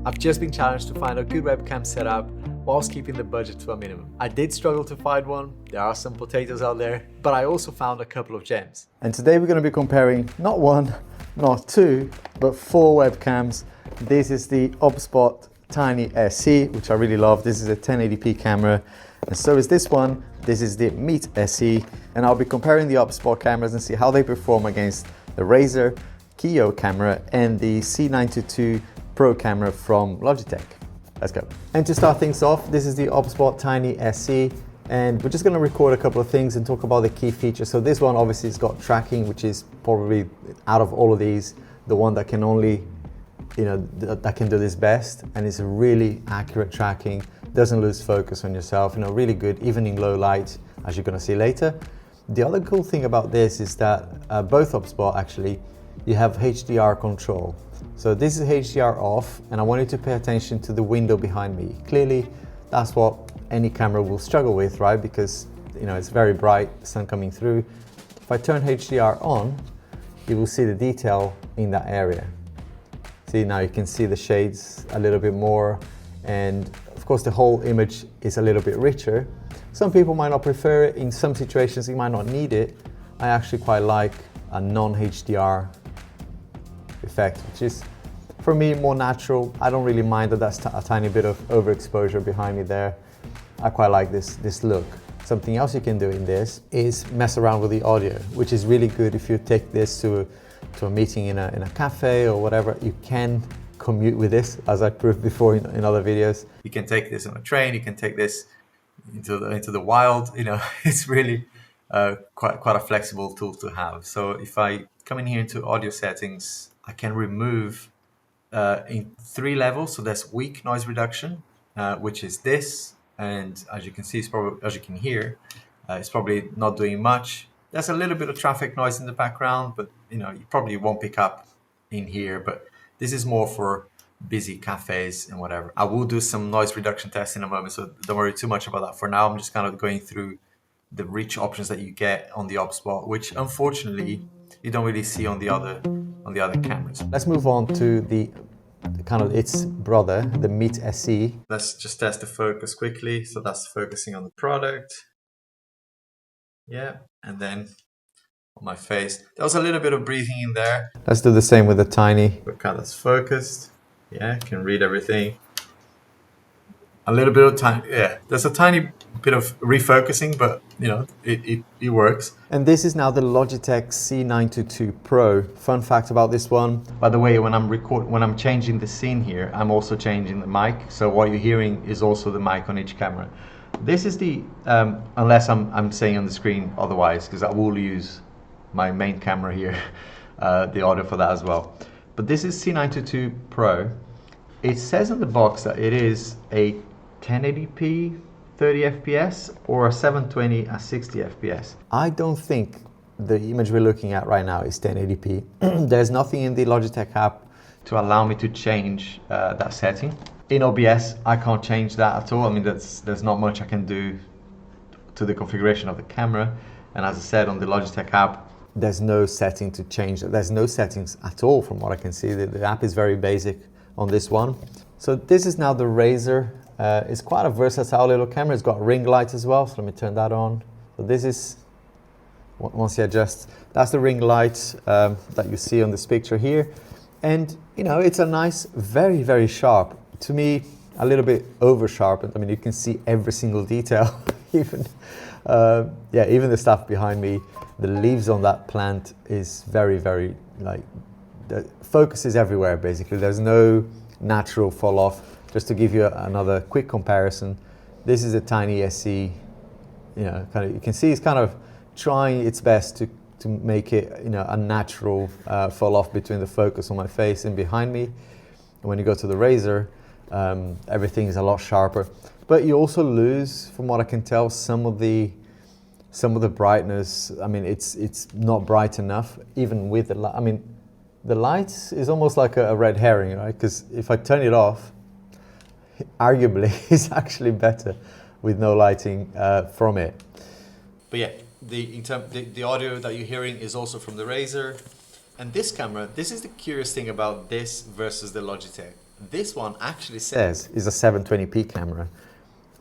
I've just been challenged to find a good webcam setup whilst keeping the budget to a minimum. I did struggle to find one, there are some potatoes out there, but I also found a couple of gems. And today we're going to be comparing not one, not two, but 4 webcams. This is the OBSBOT Tiny SE, which I really love. This is a 1080p camera, and so is this one. This is the Meet SE, and I'll be comparing the OBSBOT cameras and see how they perform against the Razer Kiyo camera and the C922 Pro camera from Logitech. Let's go. And to start things off, this is the OBSBOT Tiny SE, and we're just going to record a couple of things and talk about the key features. So this one obviously has got tracking, which is probably out of all of these the one that can only, that can do this best, and it's a really accurate tracking. Doesn't lose focus on yourself. Really good even in low light, as you're going to see later. The other cool thing about this is that both OBSBOT actually, you have HDR control. So this is HDR off, and I want you to pay attention to the window behind me. Clearly, that's what any camera will struggle with, right? Because it's very bright, sun coming through. If I turn HDR on, you will see the detail in that area. See, now you can see the shades a little bit more, and of course the whole image is a little bit richer. Some people might not prefer it. In some situations you might not need it. I actually quite like a non-HDR effect, which is for me more natural. I don't really mind that that's a tiny bit of overexposure behind me there. I quite like this look. Something else you can do in this is mess around with the audio, which is really good if you take this to a meeting in a cafe or whatever. You can commute with this, as I proved before in other videos. You can take this on a train, you can take this into the wild. It's really quite a flexible tool to have. So if I come in here into audio settings, I can remove in 3 levels. So there's weak noise reduction, which is this, and as you can see, as you can hear, it's probably not doing much. There's a little bit of traffic noise in the background, but you probably won't pick up in here. But this is more for busy cafes and whatever. I will do some noise reduction tests in a moment, so don't worry too much about that. For now, I'm just kind of going through the rich options that you get on the OBSBOT, which unfortunately you don't really see on the other cameras. Let's move on to the kind of its brother, the Meet SE. Let's just test the focus quickly. So that's focusing on the product. Yeah, and then on my face. There was a little bit of breathing in there. Let's do the same with the Tiny. Okay, that's focused. Yeah, can read everything. A little bit of time. Yeah, there's a tiny bit of refocusing, but it works. And this is now the Logitech C922 Pro. Fun fact about this one, by the way, when I'm changing the scene here, I'm also changing the mic. So what you're hearing is also the mic on each camera. This is the unless I'm saying on the screen otherwise, because I will use my main camera here, the audio for that as well. But this is C922 Pro. It says on the box that it is a 1080p 30 FPS or a 720 at 60 FPS. I don't think the image we're looking at right now is 1080p. There's nothing in the Logitech app to allow me to change that setting. In OBS, I can't change that at all. I mean, there's not much I can do to the configuration of the camera. And as I said, on the Logitech app, there's no setting to change. There's no settings at all from what I can see. The app is very basic on this one. So this is now the Razer. It's quite a versatile little camera. It's got ring light as well, so let me turn that on. So this is, once you adjust, that's the ring light that you see on this picture here. And it's a nice, very, very sharp, to me, a little bit over sharpened. I mean, you can see every single detail, even the stuff behind me. The leaves on that plant is very, very, the focus is everywhere, basically. There's no natural fall off. Just to give you another quick comparison, this is a Tiny SE. You can see it's kind of trying its best to make it, a natural fall off between the focus on my face and behind me. And when you go to the Razer, everything is a lot sharper. But you also lose, from what I can tell, some of the brightness. I mean, it's not bright enough, even with the light. I mean, the light is almost like a red herring, right? Because if I turn it off, arguably it's actually better with no lighting from it. But yeah, the audio that you're hearing is also from the Razer. And this camera, this is the curious thing about this versus the Logitech. This one actually says is a 720p camera.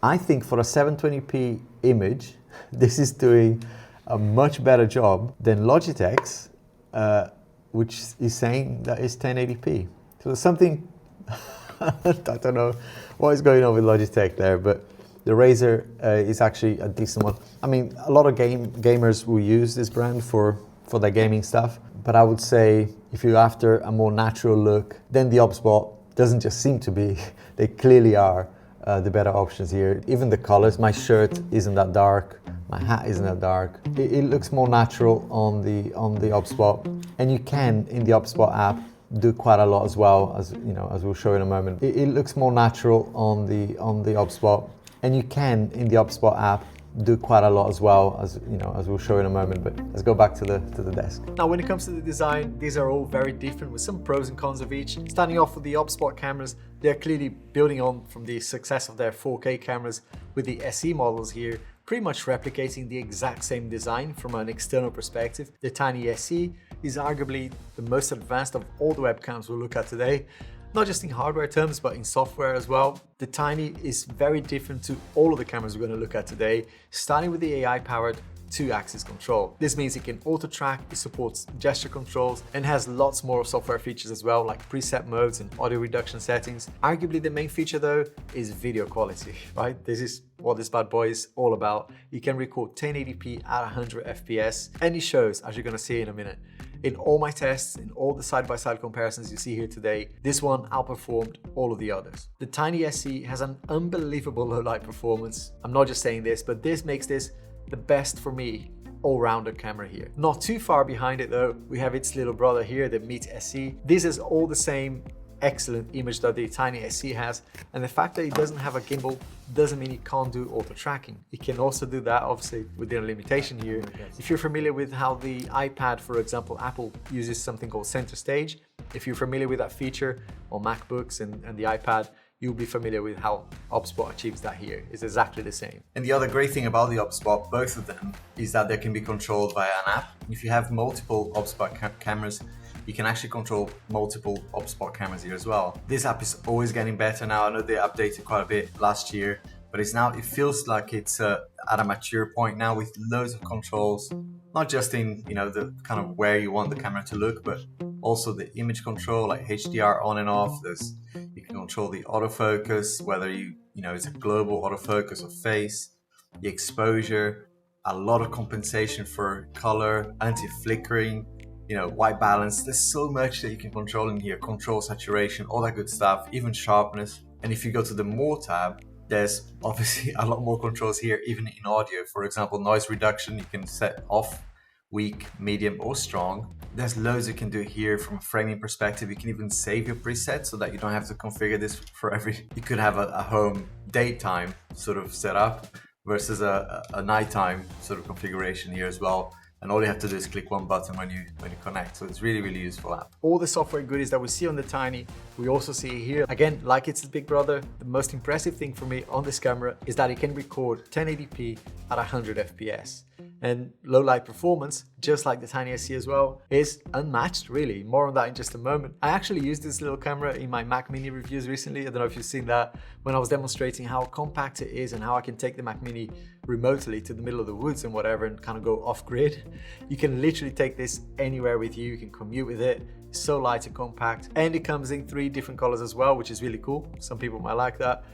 I think for a 720p image, this is doing a much better job than Logitech's, which is saying that it's 1080p. So something, I don't know what is going on with Logitech there, but the Razer is actually a decent one. I mean, a lot of gamers will use this brand for their gaming stuff, but I would say if you're after a more natural look, then the OBSBOT doesn't just seem to be, they clearly are the better options here. Even the colors, my shirt isn't that dark, my hat isn't that dark. It looks more natural on the OBSBOT, and you can, in the OBSBOT app, do quite a lot as well, as you know, as we'll show in a moment. It looks more natural on the OBSBOT, and you can, in the OBSBOT app, do quite a lot as well, as you know, as we'll show in a moment. But let's go back to the desk. Now, when it comes to the design, these are all very different with some pros and cons of each. Starting off with the OBSBOT cameras, they're clearly building on from the success of their 4K cameras with the SE models here, pretty much replicating the exact same design from an external perspective. The Tiny SE is arguably the most advanced of all the webcams we'll look at today. Not just in hardware terms, but in software as well. The Tiny is very different to all of the cameras we're going to look at today, starting with the AI-powered 2-axis control. This means it can auto-track, it supports gesture controls, and has lots more software features as well, like preset modes and audio reduction settings. Arguably the main feature though is video quality, right? This is what this bad boy is all about. You can record 1080p at 100 FPS, and it shows, as you're going to see in a minute. In all my tests, in all the side-by-side comparisons you see here today, this one outperformed all of the others. The Tiny SE has an unbelievable low-light performance. I'm not just saying this, but this makes this the best for me all-rounder camera here. Not too far behind it though, we have its little brother here, the Meet SE. This is all the same excellent image that the Tiny SE has, and the fact that it doesn't have a gimbal doesn't mean it can't do auto tracking. It can also do that, obviously within a limitation here. If you're familiar with how the iPad, for example, Apple uses something called center stage, if you're familiar with that feature on MacBooks and the iPad, you'll be familiar with how OBSBOT achieves that here. It's exactly the same. And the other great thing about the OBSBOT, both of them, is that they can be controlled via an app. If you have multiple OBSBOT cameras, you can actually control multiple OBSBOT cameras here as well. This app is always getting better now. I know they updated quite a bit last year, but it feels like it's at a mature point now with loads of controls, not just in, you know, the kind of where you want the camera to look, but also the image control, like HDR on and off. You can control the autofocus, whether you know, it's a global autofocus or face, the exposure, a lot of compensation for color, anti-flickering, you know, white balance. There's so much that you can control in here. Control saturation, all that good stuff, even sharpness. And if you go to the More tab, there's obviously a lot more controls here, even in audio. For example, noise reduction, you can set off, weak, medium, or strong. There's loads you can do here from a framing perspective. You can even save your preset so that you don't have to configure this for every... You could have a home daytime sort of setup versus a nighttime sort of configuration here as well. And all you have to do is click one button when you connect. So it's really, really useful app. All the software goodies that we see on the Tiny, we also see here. Again, like it's the big brother, the most impressive thing for me on this camera is that it can record 1080p at 100 FPS. And low light performance, just like the Tiny SE as well, is unmatched really. More on that in just a moment. I actually used this little camera in my Mac Mini reviews recently. I don't know if you've seen that, when I was demonstrating how compact it is and how I can take the Mac Mini remotely to the middle of the woods and whatever and kind of go off grid. You can literally take this anywhere with you. You can commute with it. It's so light and compact. And it comes in 3 different colors as well, which is really cool. Some people might like that.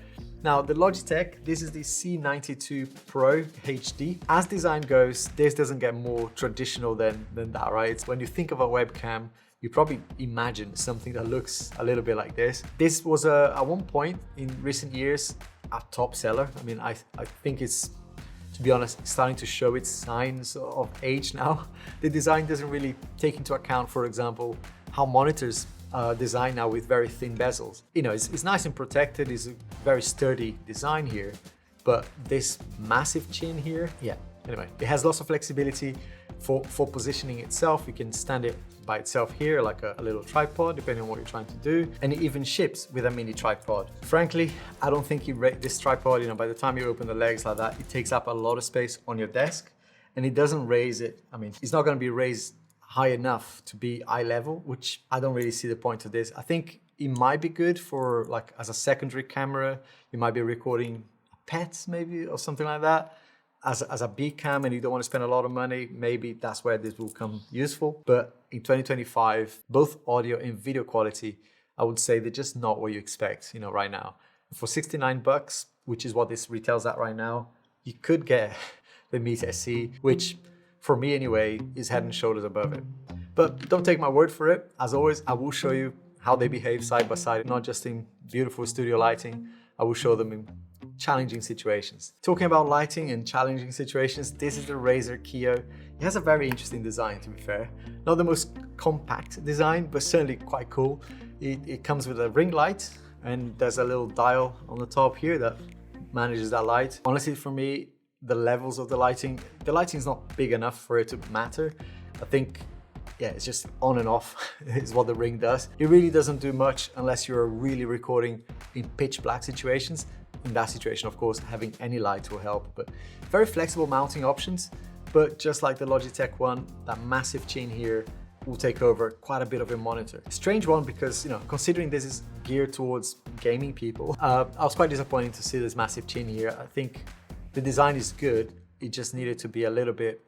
Now the Logitech, this is the C922 Pro HD. As design goes, this doesn't get more traditional than that, right? It's when you think of a webcam, you probably imagine something that looks a little bit like this. This was at one point in recent years a top seller. I mean, I think it's, to be honest, starting to show its signs of age now. The design doesn't really take into account, for example, how monitors designed now with very thin bezels. You know, it's nice and protected. It's a very sturdy design here, but this massive chin here, yeah. Anyway, it has lots of flexibility for positioning itself. You can stand it by itself here like a little tripod, depending on what you're trying to do. And it even ships with a mini tripod. Frankly, I don't think this tripod, you know, by the time you open the legs like that, it takes up a lot of space on your desk, and it doesn't raise it. I mean, it's not going to be raised high enough to be eye level, which I don't really see the point of this. I think it might be good for like as a secondary camera. You might be recording pets maybe or something like that. As a big cam and you don't want to spend a lot of money, maybe that's where this will come useful. But in 2025, both audio and video quality, I would say they're just not what you expect, right now. For 69 bucks, which is what this retails at right now, you could get the Meet SE, which for me anyway, is head and shoulders above it. But don't take my word for it. As always, I will show you how they behave side by side, not just in beautiful studio lighting. I will show them in challenging situations. Talking about lighting and challenging situations, this is the Razer Kiyo. It has a very interesting design, to be fair. Not the most compact design, but certainly quite cool. It comes with a ring light and there's a little dial on the top here that manages that light. Honestly, for me, the levels of the lighting is not big enough for it to matter. I think, yeah, it's just on and off is what the ring does. It really doesn't do much unless you're really recording in pitch black situations. In that situation, of course, having any light will help, but very flexible mounting options. But just like the Logitech one, that massive chin here will take over quite a bit of your monitor. Strange one because, considering this is geared towards gaming people, I was quite disappointed to see this massive chin here. I think the design is good. It just needed to be a little bit,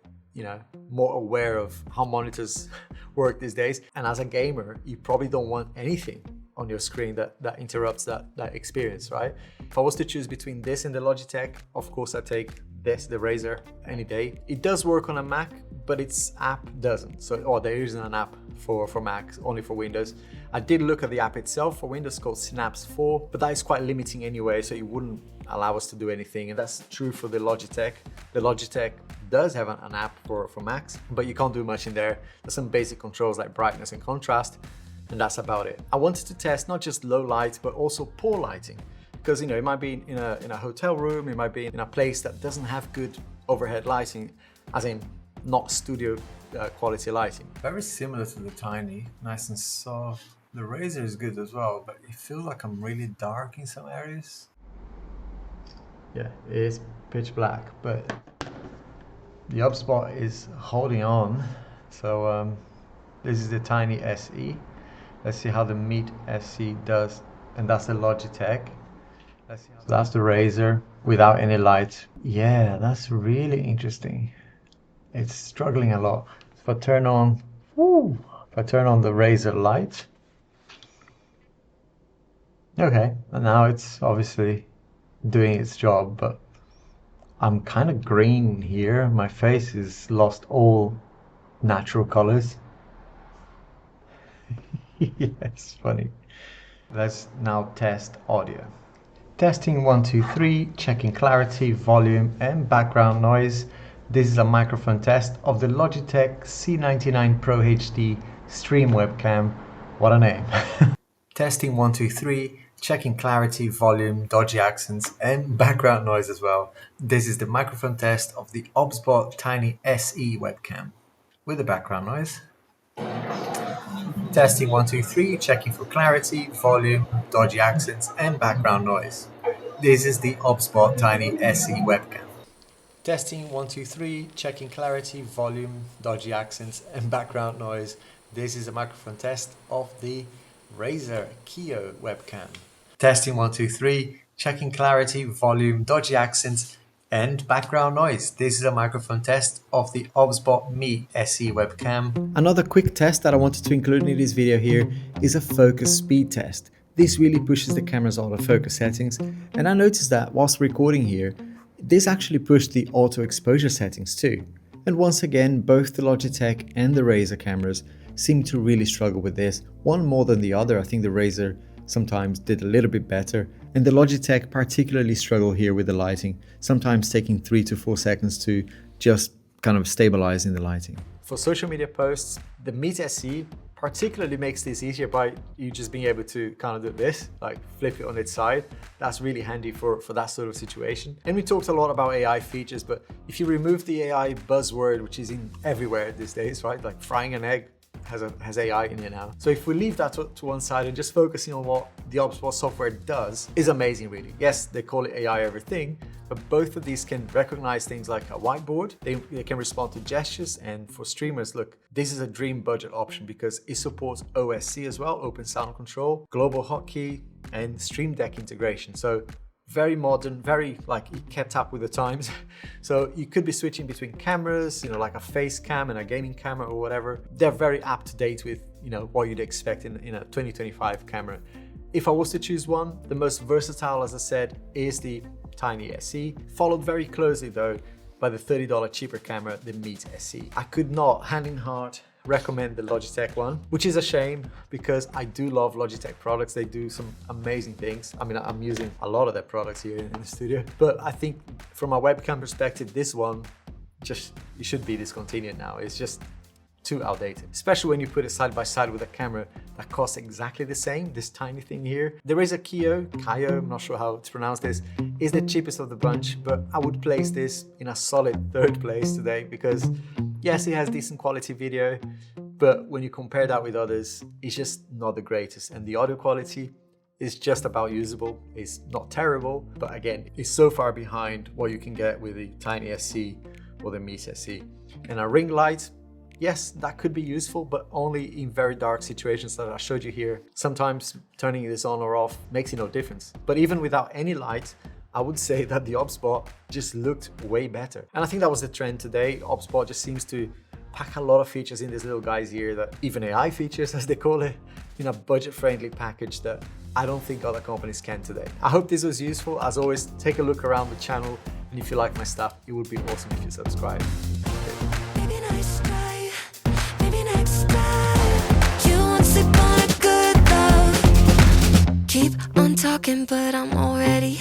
more aware of how monitors work these days. And as a gamer, you probably don't want anything on your screen that interrupts that experience, right? If I was to choose between this and the Logitech, of course I take this, the Razer, any day. It does work on a Mac, but its app doesn't. So, there isn't an app for Mac, only for Windows. I did look at the app itself for Windows called Synapse 4, but that is quite limiting anyway, so it wouldn't allow us to do anything. And that's true for the Logitech. The Logitech does have an app for Macs, but you can't do much in there. There's some basic controls like brightness and contrast, and that's about it. I wanted to test not just low light, but also poor lighting. Because, it might be in a hotel room, it might be in a place that doesn't have good overhead lighting, as in not studio quality lighting. Very similar to the Tiny, nice and soft. The Razer is good as well, but it feels like I'm really dark in some areas. Yeah, it is pitch black, but the OBSBOT is holding on. So this is the Tiny SE. Let's see how the Meet SE does, and that's the Logitech. Let's see how that's the Razer without any light. Yeah, that's really interesting. It's struggling a lot. If I turn on, the Razer light. Okay, and now it's obviously doing its job, but I'm kind of green here. My face has lost all natural colors. Yeah, it's funny. Let's now test audio. Testing 1, 2, 3, checking clarity, volume and background noise. This is a microphone test of the Logitech C922 Pro HD stream webcam. What a name. Testing 1, 2, 3, checking clarity, volume, dodgy accents and background noise as well. This is the microphone test of the OBSBOT Tiny SE webcam with the background noise. Testing 1, 2, 3, checking for clarity, volume, dodgy accents and background noise. This is the OBSBOT Tiny SE webcam. Testing 1, 2, 3, checking clarity, volume, dodgy accents and background noise. This is a microphone test of the Razer Kiyo webcam. Testing 1, 2, 3, checking clarity, volume, dodgy accents and background noise. This is a microphone test of the OBSBOT Meet SE webcam. Another quick test that I wanted to include in this video here is a focus speed test. This really pushes the camera's autofocus settings, and I noticed that whilst recording here, this actually pushed the auto exposure settings too. And once again, both the Logitech and the Razer cameras seem to really struggle with this, one more than the other. I think the Razer sometimes did a little bit better, and the Logitech particularly struggle here with the lighting, sometimes taking 3 to 4 seconds to just kind of stabilize in the lighting. For social media posts, the Meet SE particularly makes this easier by you just being able to kind of do this, like flip it on its side. That's really handy for that sort of situation. And we talked a lot about AI features, but if you remove the AI buzzword, which is in everywhere these days, right? Like frying an egg, has AI in it now. So if we leave that to one side and just focusing on what the OBSBOT software does, is amazing really. Yes, they call it AI everything, but both of these can recognize things like a whiteboard. They can respond to gestures, and for streamers, look, this is a dream budget option because it supports OSC as well, Open Sound Control, global hotkey, and Stream Deck integration. So very modern, very like it kept up with the times. So you could be switching between cameras, like a face cam and a gaming camera or whatever. They're very up to date with, what you'd expect in a 2025 camera. If I was to choose one, the most versatile, as I said, is the Tiny SE, followed very closely though by the $30 cheaper camera, the Meet SE. I could not, hand in heart, recommend the Logitech one, which is a shame because I do love Logitech products. They do some amazing things. I mean, I'm using a lot of their products here in the studio, but I think from a webcam perspective, this one it should be discontinued now. It's just too outdated, especially when you put it side by side with a camera that costs exactly the same, this tiny thing here. The Razer Kiyo, I'm not sure how to pronounce this, is the cheapest of the bunch, but I would place this in a solid third place today because yes, it has decent quality video, but when you compare that with others, it's just not the greatest. And the audio quality is just about usable. It's not terrible, but again, it's so far behind what you can get with the Tiny SE or the Meet SE. And a ring light, yes, that could be useful, but only in very dark situations that I showed you here. Sometimes turning this on or off makes no difference. But even without any light, I would say that the OBSBOT just looked way better. And I think that was the trend today. OBSBOT just seems to pack a lot of features in these little guys here, that even AI features, as they call it, in a budget-friendly package that I don't think other companies can today. I hope this was useful. As always, take a look around the channel, and if you like my stuff, it would be awesome if you subscribe. Keep on talking, but I'm already